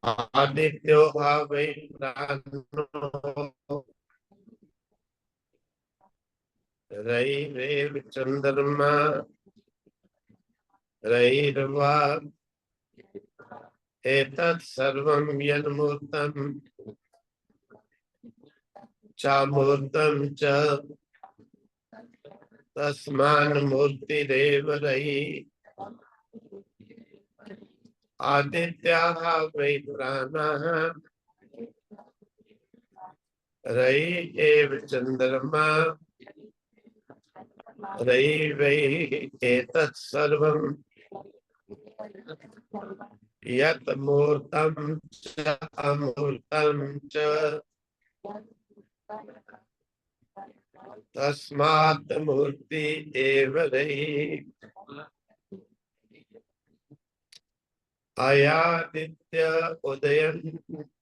आदित्यो हा वै प्राणो रविरेव चंद्रमा रविर्वा एतत् सर्वं यन्मूर्तं चामूर्तं च तस्मान् मूर्तिरेव रवि आदित्याः वै प्राणाः रवि एव चंद्रमा रवि वै एतत् सर्वं यत् मूर्तं च अमूर्तं च तस्मात् मूर्ति एव रहि आयादित्य उदयन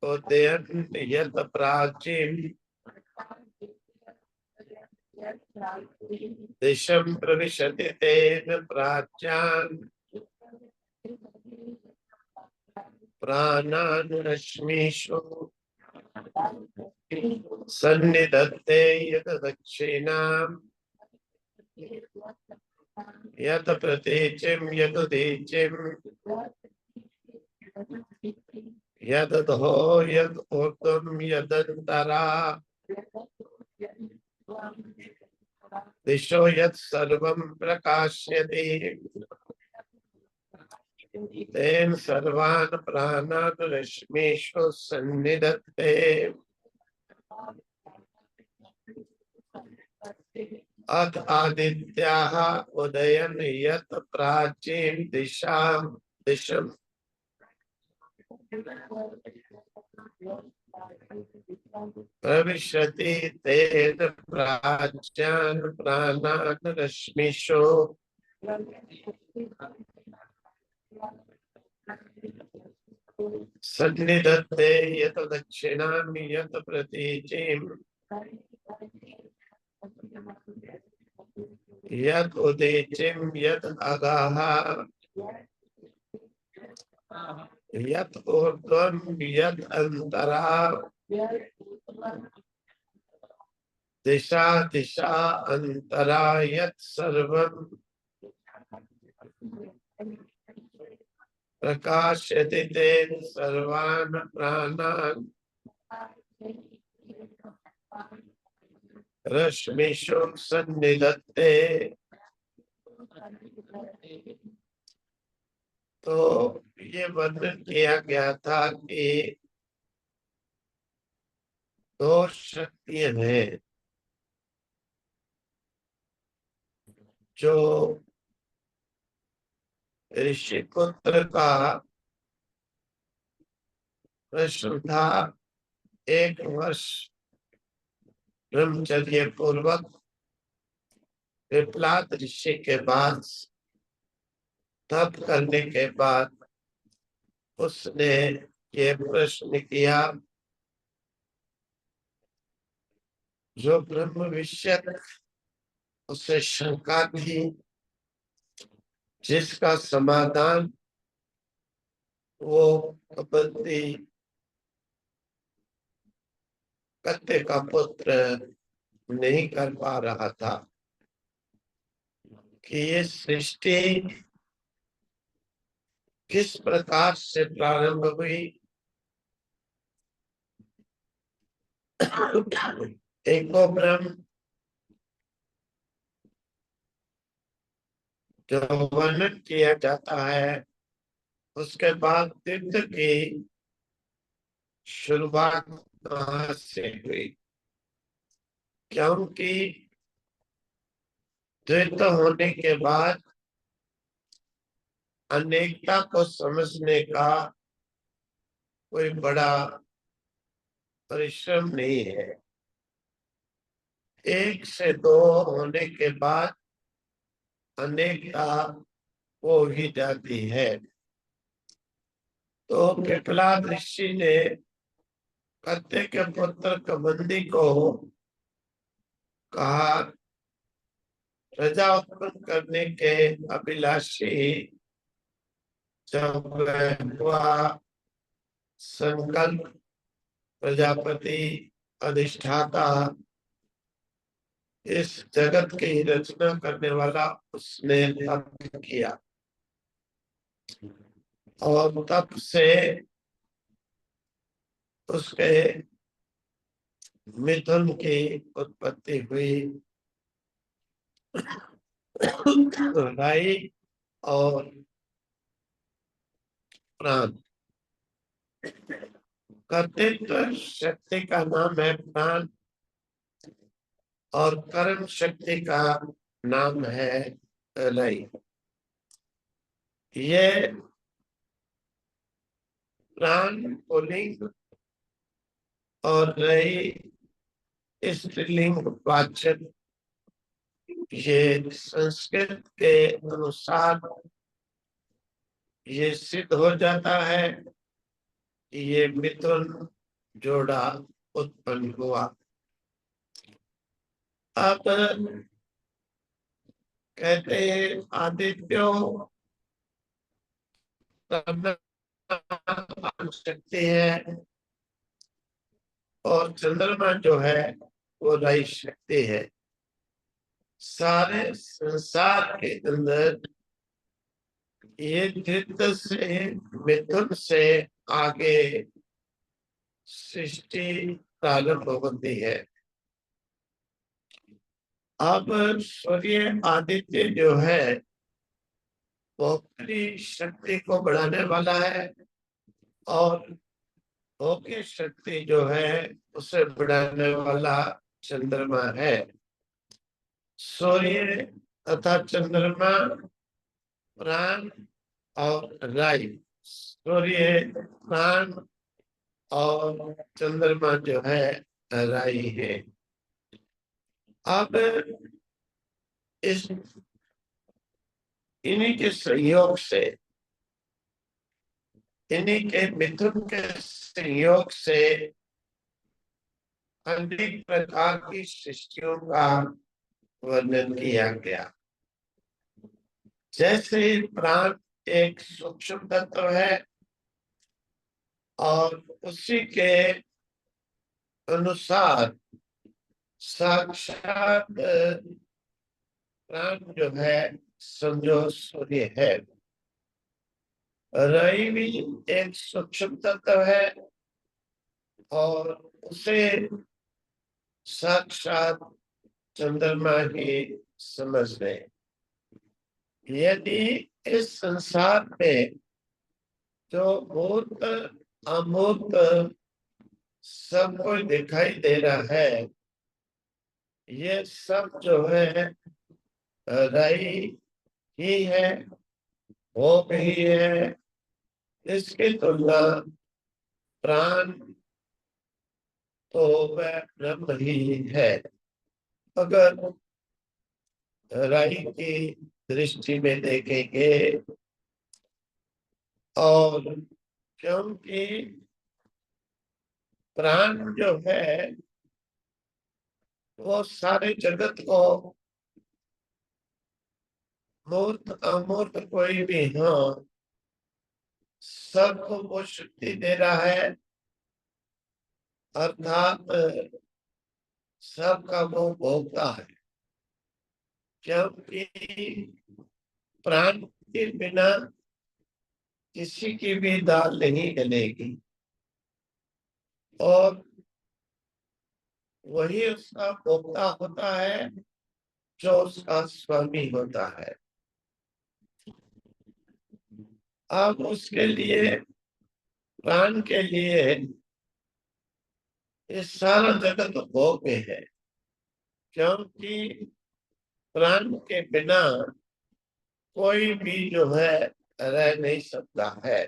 उदयन यत प्राचीन दिशं प्रविशति तेन प्राच्यान् प्राणान् रश्मिषु सन्निधत्ते यत दक्षिणाम् यत प्रतीचिं यदुदीचिं यदधो यद ऊर्ध्वं यदन्तरा दिशो यत् सर्वं प्रकाश्यते तेन सर्वान् प्राणान् रश्मिषु सन्निधत्ते अथ आदित्याः उदयन यत् प्राचीन दिशं प्रविशति तेन प्राच्यान् प्राणान् रश्मिषु सन्निधत्ते यत् दक्षिणां यत् प्रतीचिं यत् उदीचिं यत् अगाः यत् ऊर्ध्वं यत् अन्तरा दिशा दिशा अन्तरा यत् सर्वं प्रकाश्यति तेन सर्वान् प्राणान् रश्मिषु सन्निधत्ते। तो ये वर्णन किया गया था कि दो शक्तियां हैं जो ऋषिपुत्र का प्रश्न था। 1 वर्ष ब्रह्मचर्य पूर्वक पिपलाद ऋषि के पास तप करने के बाद उसने ये प्रश्न किया जो ब्रह्म विषय उसे शंका थी, जिसका समाधान वो कपति कत्ते का पुत्र नहीं कर पा रहा था कि ये सृष्टि किस प्रकार से प्रारंभ हुई। एको ब्रह्म जो वर्णन किया जाता है, उसके बाद द्वितीय की शुरुआत कहाँ से हुई, क्योंकि द्वैत होने के बाद अनेकता को समझने का कोई बड़ा परिश्रम नहीं है। 1 से 2 होने के बाद अनेकता हो ही जाती है। तो पिपलाद ऋषि ने कत्ते के पुत्र कबंदी को कहा, प्रजा उत्पन्न करने के अभिलाषी जब हुआ संकल्प, प्रजापति, अधिष्ठाता, इस जगत की रचना करने वाला उसने तप किया और तप से उसके मिथुन की उत्पत्ति हुई। राई और प्राण। कर्तृत्व शक्ति का नाम है प्राण और कर्म शक्ति का नाम है रई। ये प्राण पुल्लिंग और रई स्त्रीलिंग वाचक। ये संस्कृत के अनुसार ये सिद्ध हो जाता है कि ये मिथुन जोड़ा उत्पन्न हुआ। अब कहते हैं आदित्यो शक्ति है और चंद्रमा जो है वो रई शक्ति है। सारे संसार के अंदर ये धृत से मिथुन से आगे सृष्टि प्रारंभ होती है। अब सूर्य आदित्य जो है वो अपनी शक्ति को बढ़ाने वाला है और भौतिक शक्ति जो है उसे बढ़ाने वाला चंद्रमा है। सूर्य तथा चंद्रमा प्राण और राई। सूर्य प्राण और चंद्रमा जो है राई है। अब इस इन्हीं के सहयोग से, इन्हीं के मिथुन के सहयोग से अनेक प्रकार की सृष्टियों का वर्णन किया गया। जैसे प्राण एक सूक्ष्म तत्व है और उसी के अनुसार साक्षात प्राण जो है समझो सूर्य है। रवि भी एक सूक्ष्म तत्व है और उसे साक्षात चंद्रमा ही समझ रहे। यदि इस संसार में जो मूर्त अमूर्त सब कुछ दिखाई दे रहा है, ये सब जो है रई ही है, भोग ही है। इसकी तुलना प्राण तो वह ब्रह्म ही है। अगर राई की दृष्टि में देखेंगे और क्योंकि प्राण जो है वो सारे जगत को मूर्त अमूर्त कोई भी हो सबको वो शक्ति दे रहा है, अर्थात सबका वो भोगता है। क्योंकि प्राण के बिना किसी की भी दाल नहीं गलेगी और वही उसका भोक्ता होता है जो उसका स्वामी होता है। अब उसके लिए, प्राण के लिए ये सारा जगत भोग में है। क्योंकि प्राण के बिना कोई भी जो है रह नहीं सकता है।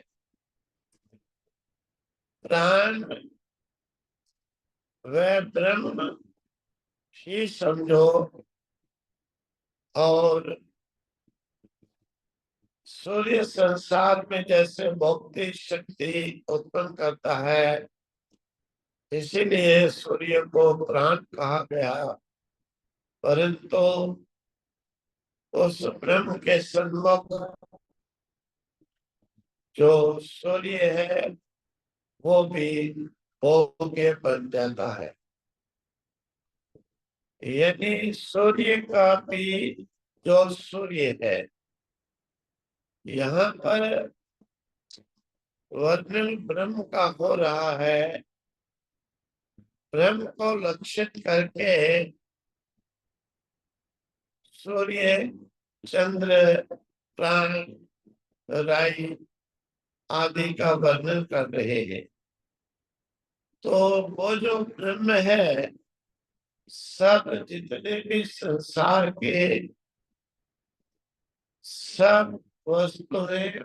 प्राण वह ब्रह्म ही समझो और सूर्य संसार में जैसे भौतिक शक्ति उत्पन्न करता है, इसीलिए सूर्य को प्राण कहा गया। परंतु उस ब्रह्म के सन्मुख जो सूर्य है वो भी भोग्य बन जाता है। यानी सूर्य का भी जो सूर्य है, यहाँ पर वर्णन ब्रह्म का हो रहा है। ब्रह्म को लक्षित करके सूर्य, चंद्र, प्राण, राई आदि का वर्णन कर रहे हैं। तो वो जो ब्रह्म है, सब जितने भी संसार के सब वस्तुएं,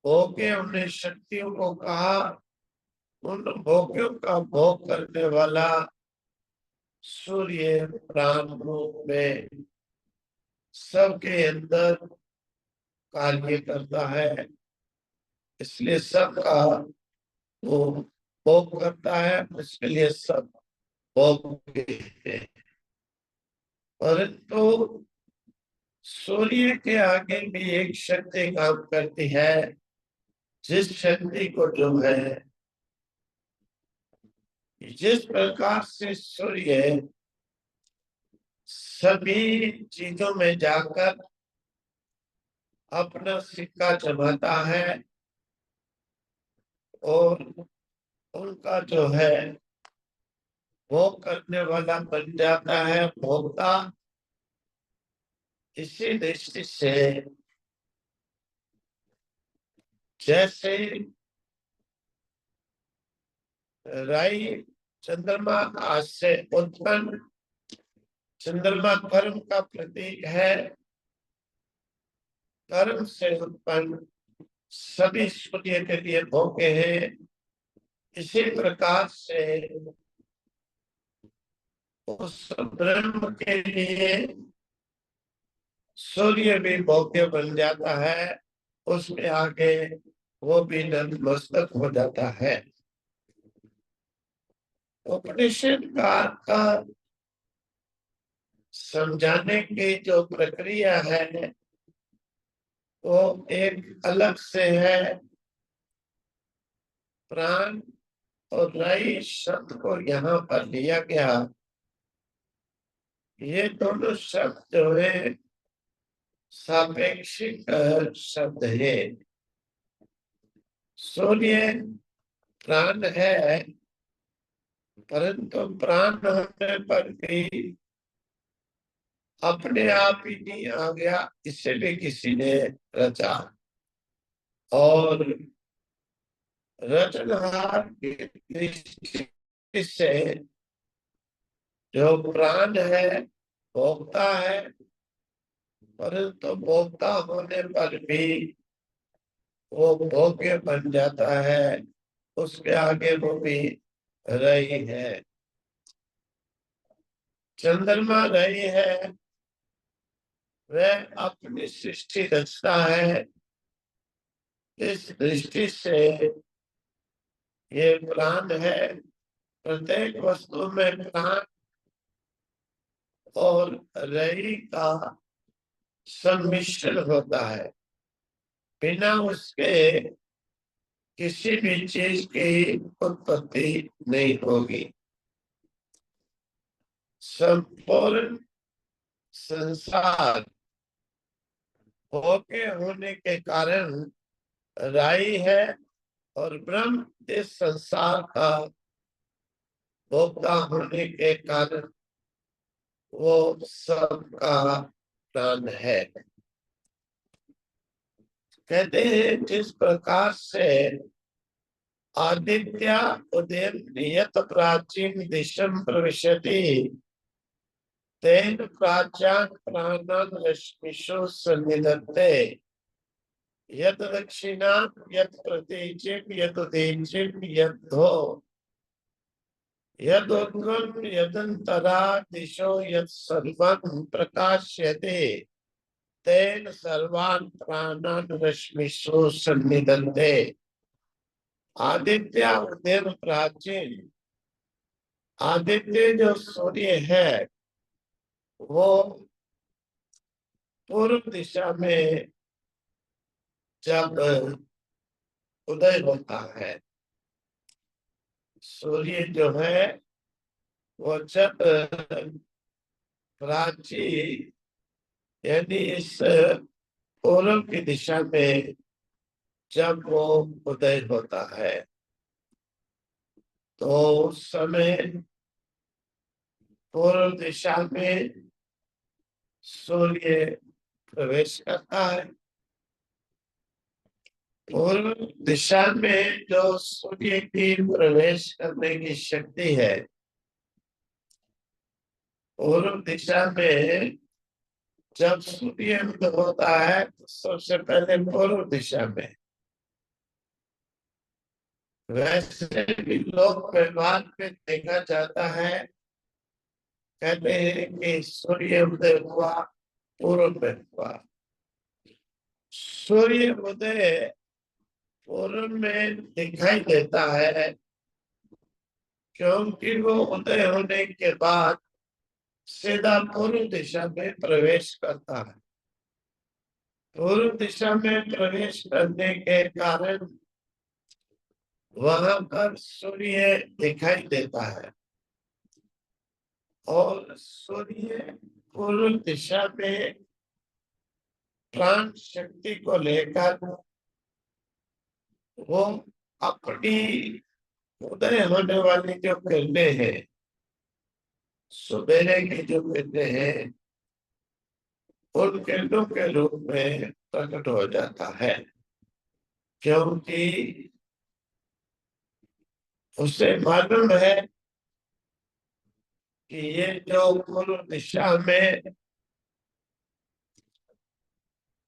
भोग्य, उन्हें शक्तियों को कहा, उन भोग्यों का भोग करने वाला सूर्य प्राण रूप में सबके अंदर कार्य करता है। इसलिए सबका वो भोग करता है, इसके लिए सब भोग है। परंतु सूर्य के आगे भी एक शक्ति काम करती है, जिस शक्ति को जो है, जिस प्रकार से सूर्य सभी चीजों में जाकर अपना सिक्का जमाता है और उनका जो है भोग करने वाला बन जाता है, भोक्ता। इसी दृष्टि से जैसे राई चंद्रमा आज से उत्पन्न, चंद्रमा कर्म का प्रतीक है, कर्म से उत्पन्न सभी सूर्य के लिए भोगे हैं। इसी प्रकार से उस ब्रह्म के लिए सूर्य भी भोग्य बन जाता है, उसके आगे वो भी नतमस्तक हो जाता है। उपनिषद का समझाने की जो प्रक्रिया है वो एक अलग से है। प्राण और रई शब्द को यहाँ पर लिया गया। ये दोनों शब्द जो है सापेक्षिक शब्द है। सूर्य प्राण है, परंतु प्राण होने पर भी अपने आप ही नहीं आ गया, इसे भी किसी ने रचा। और रचनहार की दृष्टि से जो प्राण है भोक्ता है, परंतु भोक्ता होने पर भी वो भोग्य बन जाता है, उसके आगे वो भी रही है। चंद्रमा रही है, वह अपनी सृष्टि रचता है। इस दृष्टि से ये प्राण है। प्रत्येक वस्तु में प्राण और रई का सम्मिश्रण होता है। बिना उसके किसी भी चीज की उत्पत्ति नहीं होगी। संपूर्ण संसार भोग्य होने के कारण राई है, और ब्रह्म इस संसार का भोक्ता होने के कारण वो सबका प्राण है। कहते हैं जिस प्रकार से आदित्य उदय नियत प्राचीन दिशम प्रविशति, तेन प्राच्यां प्राणान् रश्मिषु सन्निधत्ते, यत् दक्षिणां यत् प्रतीचिं यत् उदीचिं यद्धो, यदुर्गं यदन्तरा दिशो यत् सर्वं प्रकाश्यते, तेन सर्वान् प्राणान् रश्मिषु सन्निधत्ते। आदित्य उदय प्राचीन, आदित्य जो सूर्य है वो पूर्व दिशा में जब उदय होता है, सूर्य जो है वो जब प्राची यानी इस पूर्व की दिशा में जब वो उदय होता है तो उस समय पूर्व दिशा में सूर्य प्रवेश करता है। पूर्व दिशा में जो सूर्य की प्रवेश करने की शक्ति है, पूर्व दिशा में जब सूर्य उदय होता है तो सबसे पहले पूर्व दिशा में, वैसे भी लोक व्यवहार में देखा जाता है, कहते हैं कि सूर्य उदय हुआ पूर्व में हुआ। सूर्य उदय पूर्व में दिखाई देता है क्योंकि वो उदय होने के बाद सीधा पूर्व दिशा में प्रवेश करता है। पूर्व दिशा में प्रवेश करने के कारण वहां पर सूर्य दिखाई देता है और सूर्य पूर्व दिशा में प्राण शक्ति को लेकर वो अपनी उदय होने वाली जो किरणें हैं, सवेरे की जो किरणें हैं, उन किरणों के रूप में प्रकट हो जाता है, क्योंकि उसे मालूम है कि ये जो पूर्व दिशा में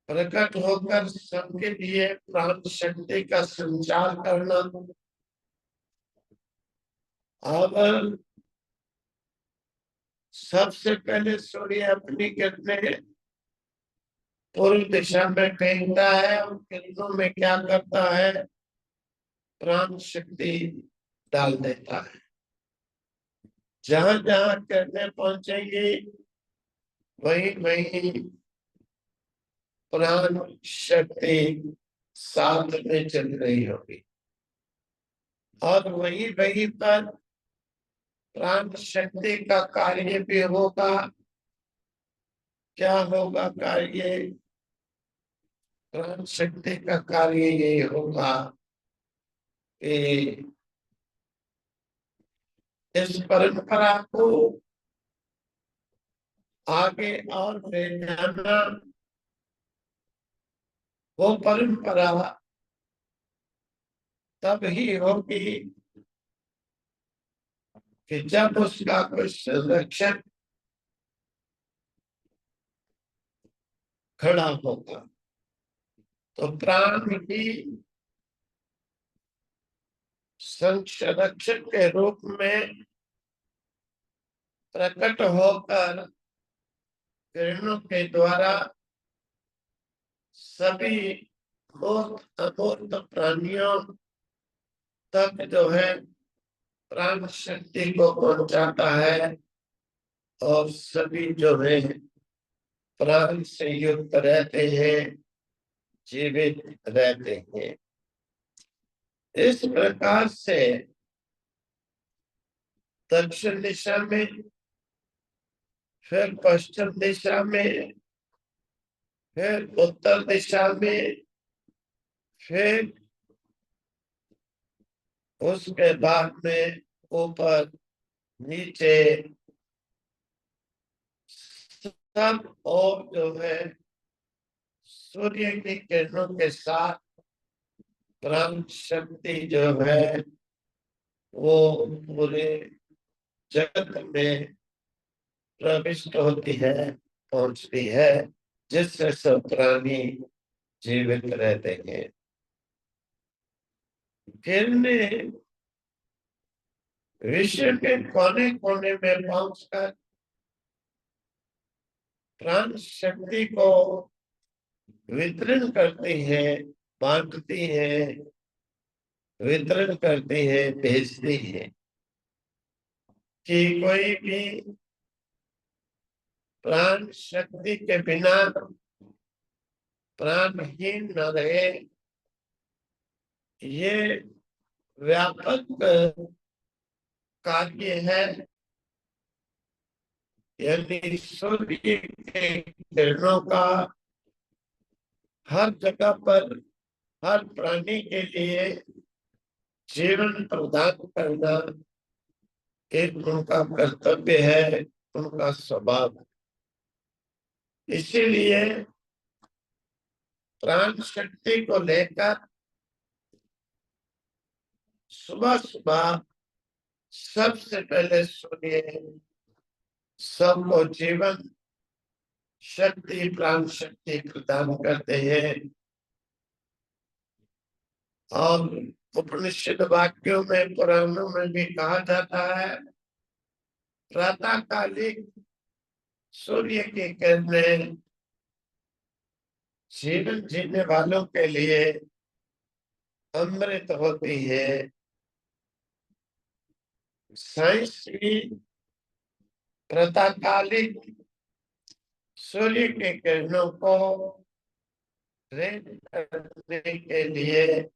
प्रकट होकर सबके लिए प्राण शक्ति का संचार करना, अब सबसे पहले सूर्य अपनी किरणें पूर्व दिशा में फेंकता है और किरणों में क्या करता है, प्राण शक्ति डाल देता है। जहां जहां किरणें पहुंचेंगी वहीं वहीं प्राण शक्ति साथ में चल रही होगी और वही वही पर प्राण शक्ति का कार्य भी होगा। क्या होगा कार्य? प्राण शक्ति का कार्य यही होगा कि इस परंपरा को आगे और ले जाना। वो परंपरा तब ही होगी कि जब उसका कोई संरक्षक खड़ा होगा। तो प्राण ही संरक्षक के रूप में प्रकट होकर किरणों के द्वारा सभी मूर्त अमूर्त प्राणियों तक जो है प्राण शक्ति को पहुंचाता है और सभी जो है प्राण से युक्त रहते हैं, जीवित रहते हैं। इस प्रकार से दक्षिण दिशा में, फिर पश्चिम दिशा में, फिर उत्तर दिशा में, फिर उसके बाद में ऊपर नीचे सब और जो है सूर्य की किरणों के साथ प्राण शक्ति जो है वो पूरे जगत में प्रविष्ट होती है, पहुंचती है, जिससे सब प्राणी जीवित रहते हैं। किरणें विश्व के कोने कोने में पहुंचकर प्राण शक्ति को वितरण करती है, बांटती है, वितरण करती है, भेजती है कि कोई भी प्राण शक्ति के बिना प्राणहीन न रहे। ये व्यापक कार्य है, यानी सूर्य के किरणों का हर जगह पर हर प्राणी के लिए जीवन प्रदान करना एक उनका कर्तव्य है, उनका स्वभाव। इसीलिए प्राण शक्ति को लेकर सुबह सुबह सबसे पहले सूर्य सबको जीवन शक्ति प्राण शक्ति प्रदान करते हैं। और उपनिषद वाक्यों में पुराणों में भी कहा जाता है, प्रातःकालिक सूर्य की किरणें जीवन जीने वालों के लिए अमृत होती है। साइंस भी प्रातःकालिक सूर्य के किरणों को रेड करने के लिए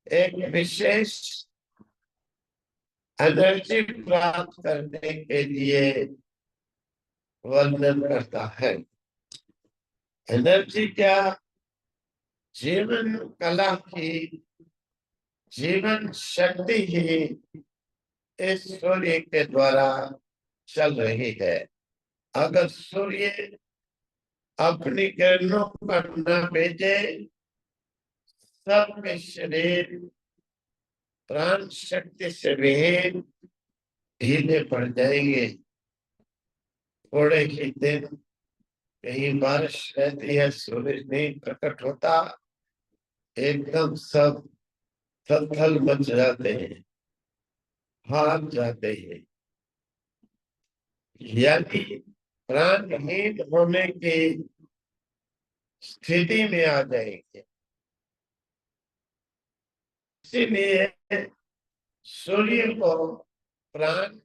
एक विशेष एनर्जी प्राप्त करने के लिए वर्णन करता है। एनर्जी क्या? जीवन कला की जीवन शक्ति ही इस सूर्य के द्वारा चल रही है। अगर सूर्य अपनी किरणों पर न भेजे, सबके शरीर प्राण शक्ति से विहीन ढीले पड़ जाएंगे। थोड़े ही दिन कहीं बारिश रहती है, सूरज नहीं प्रकट होता, एकदम सब थल मच जाते हैं, हार जाते हैं, यानी प्राणहीन होने की स्थिति में आ जाएंगे। इसीलिए सूर्य को प्राण,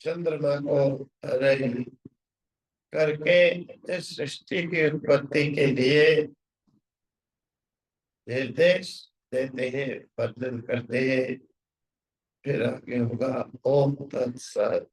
चंद्रमा को रवि करके इस सृष्टि की उत्पत्ति के लिए निर्देश देते हैं, वर्णन करते हैं। फिर आगे होगा ओम तत्सत।